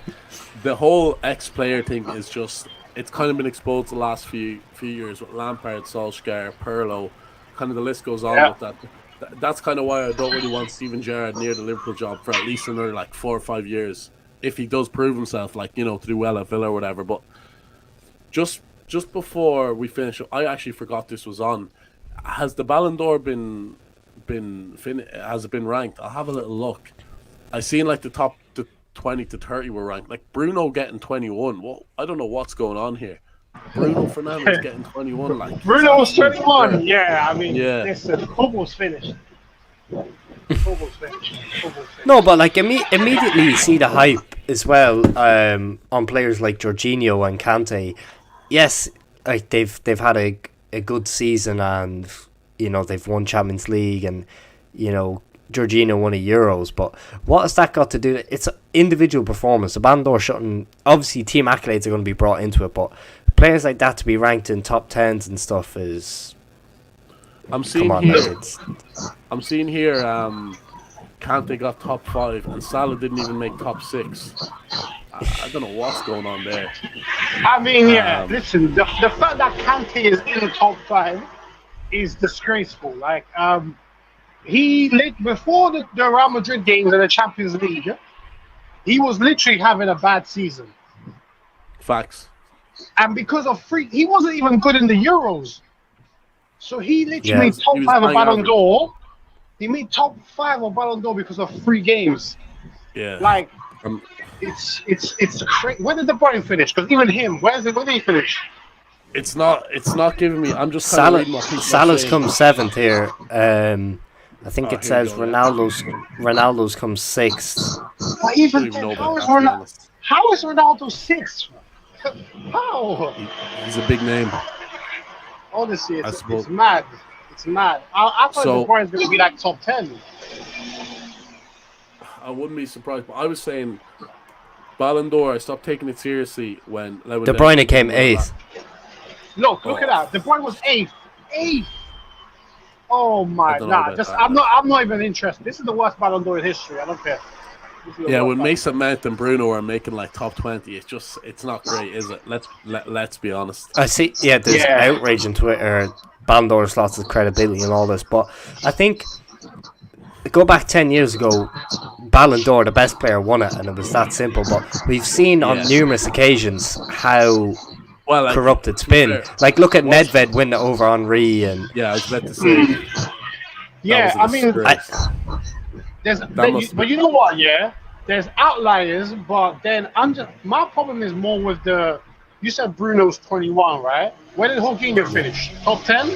the whole ex-player thing is just, it's kind of been exposed the last few years with Lampard, Solskjaer, Pirlo, kind of the list goes on with that. That's kind of why I don't really want Steven Gerrard near the Liverpool job for at least another like 4 or 5 years, if he does prove himself, like, to do well at Villa or whatever. But just before we finish, I actually forgot this was on. Has the Ballon d'Or has it been ranked? I'll have a little look. I seen like the top 20 to 30 were ranked. Like Bruno getting 21. Well, I don't know what's going on here. Bruno Fernandes getting 21. Like Bruno was 21. Yeah, I mean, yeah. Listen, football's finished. Football's finished. No, but like immediately you see the hype as well on players like Jorginho and Kante. Yes, like they've had a good season and they've won Champions League and Jorginho won a Euros, but what has that got to do? It's individual performance. The Ballon d'Or shouldn't, obviously team accolades are going to be brought into it, but players like that to be ranked in top 10s and stuff is. I'm seeing here. Kante got top 5 and Salah didn't even make top 6. I don't know what's going on there. I mean, listen, the fact that Kante is in the top 5 is disgraceful. Like, before the Real Madrid games and the Champions League, he was literally having a bad season. Facts. And because of he wasn't even good in the Euros. So he literally made top 5 of Ballon d'Or. He made top 5 of Ballon d'Or because of 3 games. Yeah. Like, it's crazy. Where did De Bruyne finish? Because even him, where did he finish? It's not giving me. I'm just kind of reading what people Salah's are saying. come 7th here. I think it says Ronaldo's come 6th. But even then, how is Ronaldo 6th? How? He's a big name. Honestly, it's mad. It's mad. I thought De Bruyne's going to be like top 10. I wouldn't be surprised, but I was saying Ballon d'Or, I stopped taking it seriously when De Bruyne came 8th. Look at that. De Bruyne was 8th. 8th. Oh my! I'm not even interested. This is the worst Ballon d'Or in history. I don't care. Yeah, when Mason Mount and Bruno are making like top 20, it's not great, is it? Let's be honest. I see. Yeah, there's outrage on Twitter. Ballon d'Or's lost its credibility and all this, but I think go back 10 years ago, Ballon d'Or, the best player won it, and it was that simple. But we've seen on numerous occasions how corrupt it's been. Like, look at Nedved win it over Henry, and I was about to say. Yeah, I mean, but you know what? Yeah, there's outliers, but then my problem is more with the. You said Bruno's 21, right? Where did Jorginho finish? Top 10?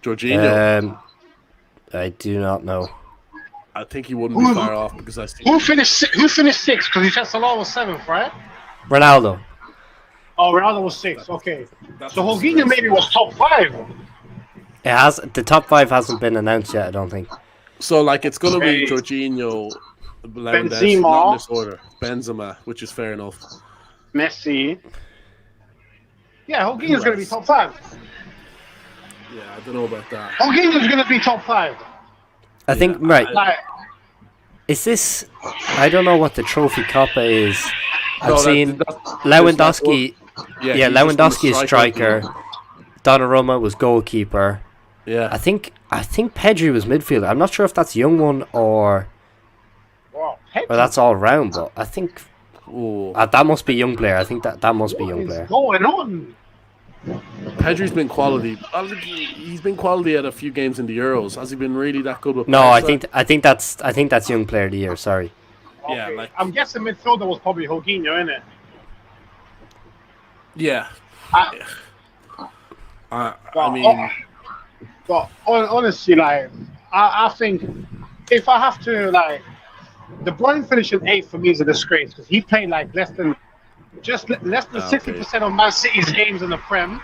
Jorginho. I do not know. I think he wouldn't be far off because I see. Who finished sixth? Because he said Salah was 7th, right? Ronaldo. Oh, Ronaldo was 6th. Okay, so Jorginho maybe was top 5. It has. The top 5 hasn't been announced yet, I don't think. So like it's gonna be Jorginho, Lewandowski, not in this order. Benzema, which is fair enough. Messi. Yeah, Jorginho's going to be top 5. Yeah, I don't know about that. Jorginho's going to be top 5. I think, right. Is this... I don't know what the Trophy Coppa is. I've seen Lewandowski... Yeah, Lewandowski is striker. Donnarumma was goalkeeper. Yeah. I think Pedri was midfielder. I'm not sure if that's young one or that's all round, but I think... that must be young player. I think that must be young player. What is going on? Pedri's been quality. He's been quality at a few games in the Euros. Has he been really that good with? No, I think that's young player of the year. Sorry. Okay. Yeah, like I'm guessing midfielder was probably Jorginho, innit? Yeah. But honestly, like I think if I have to like. De Bruyne finishing 8th for me is a disgrace because he played like less than 60% of Man City's games in the Prem.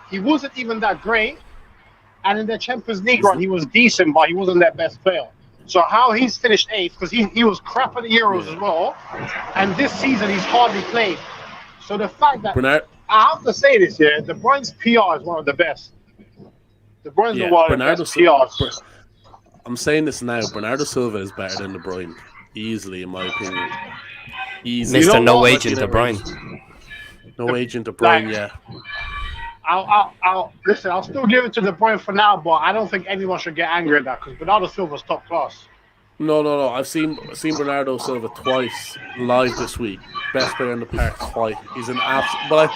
He wasn't even that great, and in the Champions League run he was decent, but he wasn't their best player. So how he's finished 8th because he was crap at the Euros as well, and this season he's hardly played. So the fact that I have to say this, De Bruyne's PR is one of the best. De Bruyne's one of the best PRs. I'm saying this now. Bernardo Silva is better than De Bruyne, easily, in my opinion. Easily. Mr. No Agent De Bruyne. No Agent De Bruyne, yeah. I'll listen. I'll still give it to De Bruyne for now, but I don't think anyone should get angry at that because Bernardo Silva's top class. No. I've seen Bernardo Silva twice live this week. Best player in the park twice. He's an absolute. But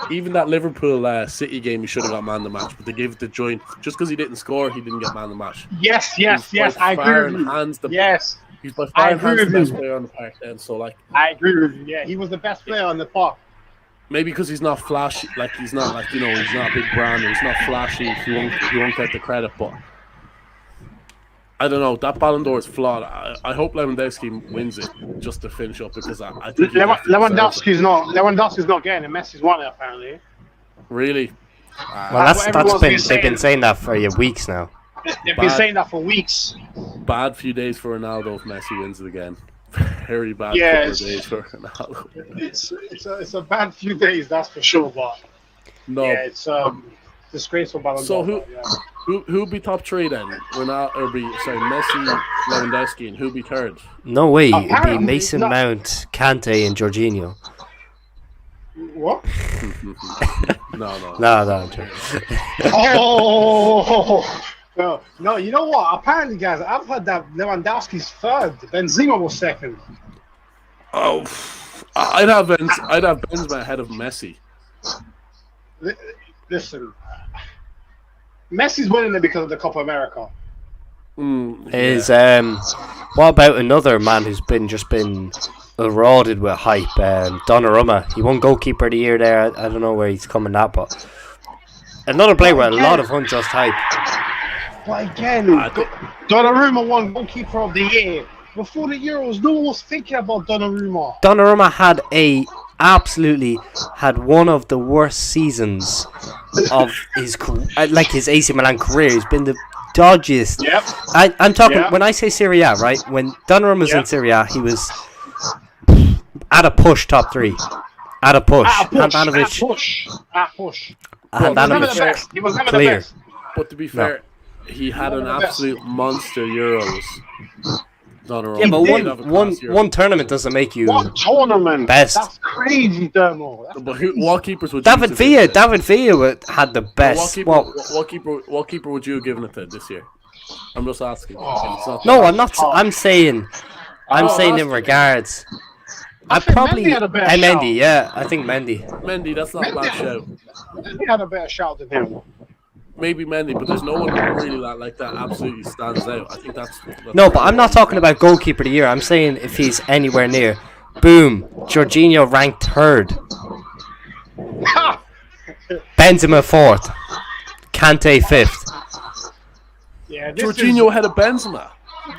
even that Liverpool City game, he should have got man of the match. But they gave it to Joint just because he didn't score. He didn't get man of the match. Yes. I agree with you. Yes. He's by far the best player on the park. Then, so like. I agree with you. Yeah, he was the best player on the park. Maybe because he's not flashy. Like he's not like he's not a big brand. He's not flashy. He won't get the credit, but. I don't know. That Ballon d'Or is flawed. I hope Lewandowski wins it just to finish up because I think Lewandowski's not getting it. Messi's won it apparently. Really? Well, they've been saying that for weeks now. They've been saying that for weeks. Bad few days for Ronaldo if Messi wins it again. Very bad couple of days for Ronaldo. It's a bad few days, that's for sure. But it's disgraceful Ballon d'Or. Who'd be top 3 then? Messi, Lewandowski, and who'd be third? No way. It'd be Mason Mount, Kante, and Jorginho. What? No. No, you know what? Apparently, guys, I've heard that Lewandowski's third. Benzema was second. Oh, I'd have Benzema ahead of Messi. Listen. Messi's winning it because of the Copa America. What about another man who's just been eroded with hype? Donnarumma. He won goalkeeper of the year there. I don't know where he's coming at, but another player with a lot of unjust hype. But again, Donnarumma won goalkeeper of the year. Before the Euros, no one was thinking about Donnarumma. Donnarumma had one of the worst seasons of his AC Milan career. He's been the dodgiest. Yep. I'm talking when I say Serie A, right? When Donnarumma was in Serie A, he was at a push top 3. At a push. Handanovic. He was never the best. But to be fair, he had an absolute monster Euros. Donnarumma. Yeah, but He did have a class year. one tournament doesn't make you What tournament? best. That's crazy, Dermo. That's But crazy. what keepers would David you Villa had the best. What keeper would you have given it to this year? I'm just asking. No, I'm not. I'm saying in asking. regards. I think Mendy had a better shout. Mendy, yeah, I think Mendy. Mendy, that's not a bad shout. He had a better shout than him. Maybe Mendy, but there's no one really like that absolutely stands out. I think that's No, but I'm not talking about goalkeeper of the year. I'm saying if he's anywhere near. Boom, Jorginho ranked 3rd. Benzema 4th. Kante 5th. Yeah, this Jorginho ahead of Benzema.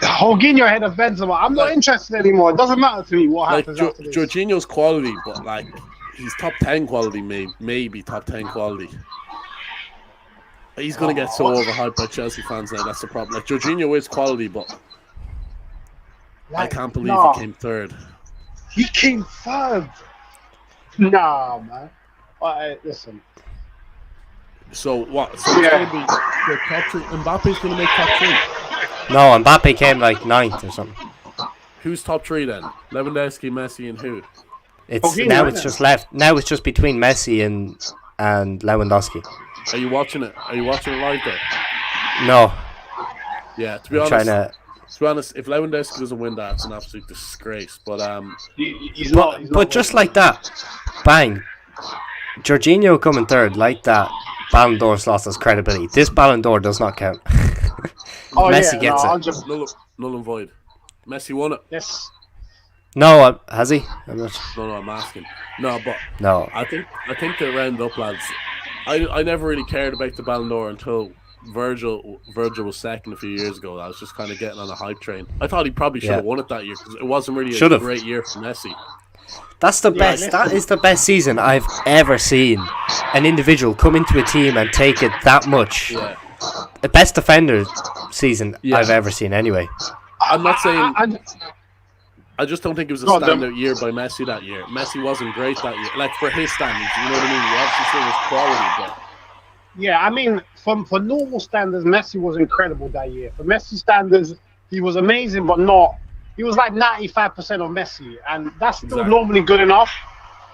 Jorginho ahead of Benzema. I'm not interested anymore. It doesn't matter to me what Like happens after this. Jorginho's quality, but like he's top 10 quality, maybe top 10 quality. He's gonna get so overhyped by Chelsea fans now. That's the problem. Like Jorginho is quality, but I can't believe he came 3rd. He came 3rd. Nah, man. Listen. So what? So it's gonna be the top 3. Mbappe's gonna make top 3. No, Mbappe came like 9th or something. Who's top 3 then? Lewandowski, Messi, and who? It's just left. Now it's just between Messi and Lewandowski. Are you watching it? Are you watching it live there? No. Yeah, to be honest, if Lewandowski doesn't win that, it's an absolute disgrace. But But just like that, bang, Jorginho coming 3rd, like that, Ballon d'Or's lost its credibility. This Ballon d'Or does not count. Messi gets it. Null and void. Messi won it. Yes. No, has he? I'm not. No, I'm asking. No, but No. I think to round up, lads. I never really cared about the Ballon d'Or until Virgil was second a few years ago. I was just kind of getting on a hype train. I thought he probably should have won it that year because it wasn't really a great year for Messi. That's the best. That is the best season I've ever seen. An individual come into a team and take it that much. Yeah. The best defender season I've ever seen. Anyway. I'm not saying. I just don't think it was a standout year by Messi that year. Messi wasn't great that year. Like, for his standards, you know what I mean? He obviously still was quality, but... Yeah, I mean, for normal standards, Messi was incredible that year. For Messi standards, he was amazing, but not... He was like 95% of Messi, and that's still normally good enough.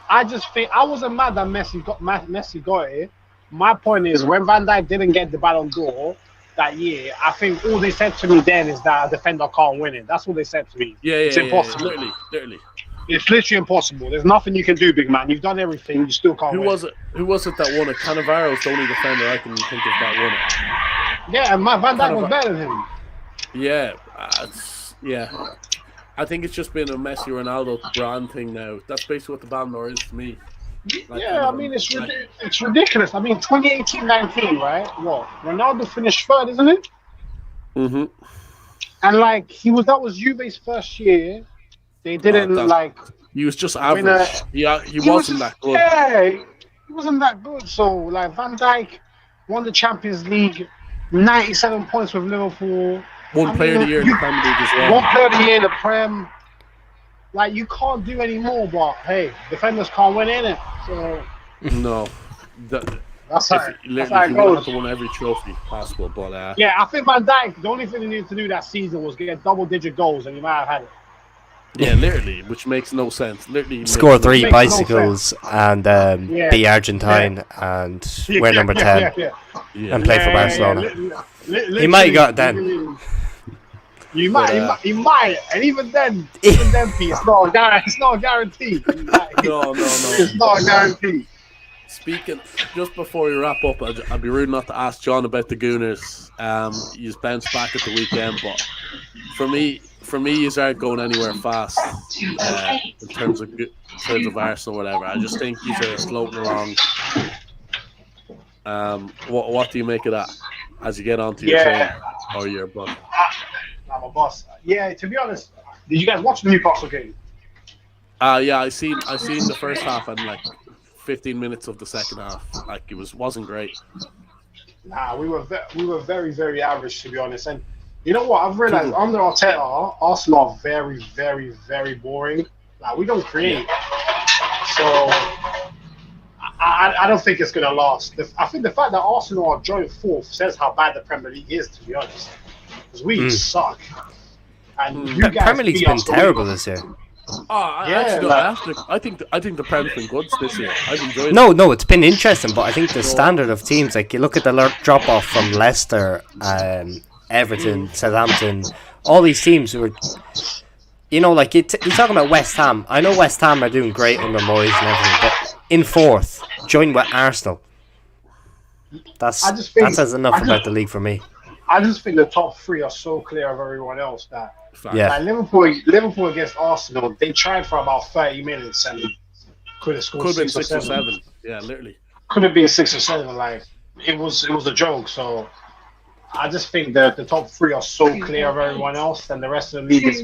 I just think... I wasn't mad that Messi got it. My point is, when Van Dijk didn't get the Ballon d'Or that year, I think all they said to me then is that a defender can't win it. That's what they said to me. It's impossible. Literally. It's literally impossible. There's nothing you can do, big man. You've done everything. You still can't win. Who was it that won it? Cannavaro's the only defender I can think of that won it. Yeah, and Van Dijk was better than him. Yeah. I think it's just been a Messi Ronaldo brand thing now. That's basically what the Ballon d'Or is to me. Like, I mean, it's ridiculous. I mean, 2018-19, right? What? Ronaldo finished 3rd, isn't it? Mm-hmm. And like that was Juve's first year. They didn't He was just average. He wasn't that good. Yeah, he wasn't that good. So like Van Dijk won the Champions League, 97 points with Liverpool. One player of the year in the Premier League as well. One player of the year in the Prem. Like, you can't do any more, but hey, defenders can't win, innit? So no, that's how it goes. Have to win every trophy possible, but yeah, I think Van Dijk. The only thing he needed to do that season was get double-digit goals, and he might have had it. Yeah, literally, which makes no sense. Literally, score 3 bicycles and be Argentine and wear number 10 and play for Barcelona. He might have got it then. He might, and even then, Pete, it's not a guarantee. No. It's not a guarantee. Speaking, just before we wrap up, I'd be rude not to ask John about the Gooners. He's bounced back at the weekend, but for me, you aren't going anywhere fast in terms of Arsenal or whatever. I just think you are floating along. What do you make of that as you get onto your train or your bus? I'm a boss. Yeah, to be honest, did you guys watch the Newcastle game? Yeah, I seen the first half and like 15 minutes of the second half. Like it wasn't great. Nah, we were very, very average, to be honest. And you know what? I've realized under Arteta, Arsenal are very, very, very boring. Like, we don't create. So I don't think it's gonna last. I think the fact that Arsenal are joint 4th says how bad the Premier League is, to be honest. Because we suck. And you guys Premier League's beat been us the terrible week this year. I think the Prem's been good this year. I've enjoyed it. No, it's been interesting, but I think the standard of teams, like you look at the drop off from Leicester, Everton, Southampton, all these teams who are, like you're talking about West Ham. I know West Ham are doing great under Moyes and everything, but in fourth, joined with Arsenal. That says enough about the league for me. I just think the top three are so clear of everyone else that Yeah. like Liverpool against Arsenal, they tried for about 30 minutes and could have scored Could have been 6 or 7. Yeah, literally. Could have been 6 or 7. Like it was a joke. So I just think that the top three are so clear of everyone else, and the rest of the league is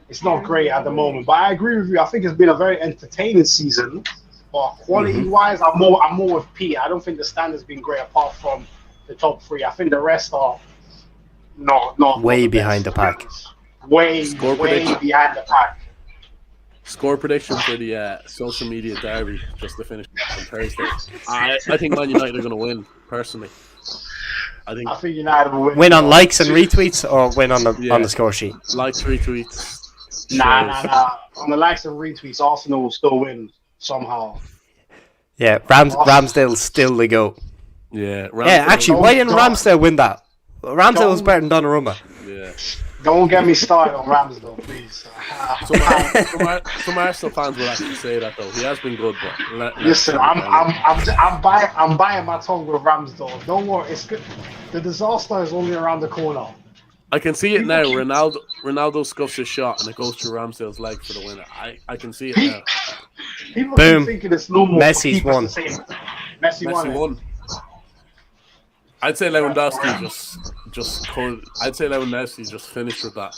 it's not great at the moment. But I agree with you. I think it's been a very entertaining season. But quality-wise, I'm more with Pete. I don't think the standard's been great apart from the top three. I think the rest are not Way behind the pack. Way prediction. behind the pack. Score prediction for the social media derby just to finish on Thursday. I think Man United are going to win, personally. I think United will Win on likes and retweets, or win on the score sheet? likes, retweets. Nah. On the likes and retweets, Arsenal will still win somehow. Yeah, Ramsdale's still the GOAT. Yeah, Actually, why didn't Ramsdale win that? Ramsdale was better than Donnarumma. Yeah. Don't get me started on Ramsdale, please. Some Arsenal fans will actually say that though. He has been good, but Listen, I'm buying my tongue with Ramsdale. Don't worry, it's good. The disaster is only around the corner. I can see it now. Ronaldo scuffs his shot and it goes through Ramsdale's leg for the winner. I can see it now. People Boom. keep thinking it's normal. Messi's won. Messi won. I'd say Lewandowski just finished with that.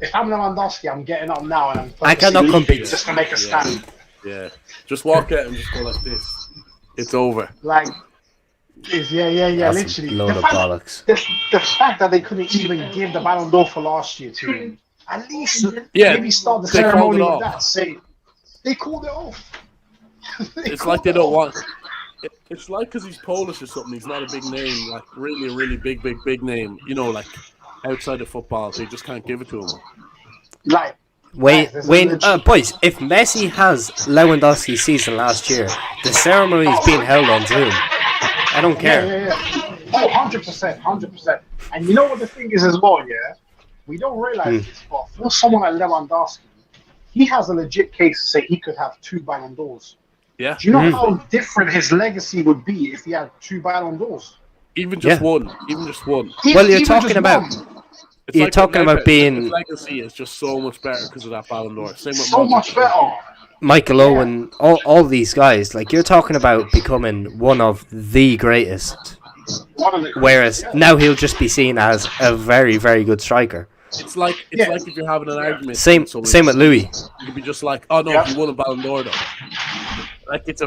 If I'm Lewandowski, I'm getting up now and I cannot compete. just to make a stand. Yeah. Just walk out and just go like this. It's over. Like, yeah, That's literally. a load of bollocks. The fact that they couldn't even give the Ballon d'Or for last year to him, at least maybe start the they called ceremony it with off. that. Say they called it off. It's like they don't want. It's like because he's Polish or something. He's not a big name, like really, really big name. Like outside of football, they just can't give it to him. Like, Boys, if Messi has Lewandowski's season last year, the ceremony is being held on Zoom. I don't care. Yeah. Oh, 100%. And you know what the thing is as well, yeah? We don't realize this, but for someone like Lewandowski, he has a legit case to say he could have 2 Ballon d'Ors. Yeah. Do you know how different his legacy would be if he had 2 Ballon d'Ors? Even just one. Well, you're talking about being his legacy is just so much better because of that Ballon d'Or. Same with So much better. Michael Owen, all these guys. Like, you're talking about becoming one of the greatest. Whereas now he'll just be seen as a very, very good striker. It's like if you're having an argument. Same with Louis. You'd be just like, oh no, he won a Ballon d'Or though. Like it's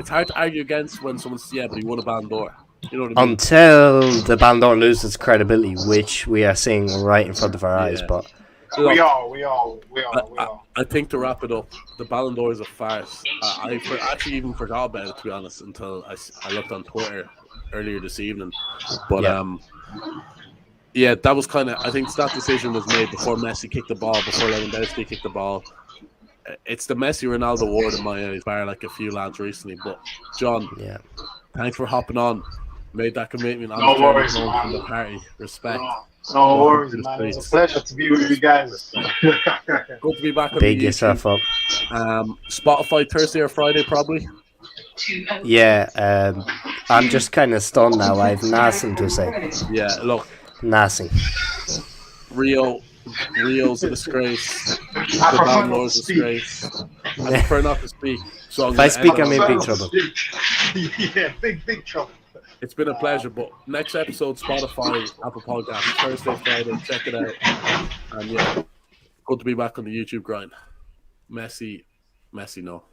hard to argue against when someone says, yeah, but he won a Ballon d'Or. You know what I mean? Until the Ballon d'Or loses credibility, which we are seeing right in front of our eyes. But We are. I think to wrap it up, the Ballon d'Or is a farce. I actually even forgot about it, to be honest, until I looked on Twitter earlier this evening. But yeah, that was kind of. I think that decision was made before Messi kicked the ball, before Lewandowski kicked the ball. It's the Messi Ronaldo award in my eyes, bar like a few lads recently. But John, thanks for hopping on. Made that commitment. No worries, man. From the party. Respect. No worries, man. It's a pleasure to be with you guys. Good to be back on big the YouTube. yourself up. Spotify Thursday or Friday, probably. Yeah, I'm just kind of stunned now. I have nothing to say. Yeah, look, Nothing. Rio's a disgrace. The Ballon d'Or's a disgrace. I prefer not to speak. So If I speak, I'm in big trouble. Yeah, big trouble. It's been a pleasure, but next episode, Spotify, Apple Podcasts, Thursday, Friday, check it out. And yeah, good to be back on the YouTube grind. Messi, no.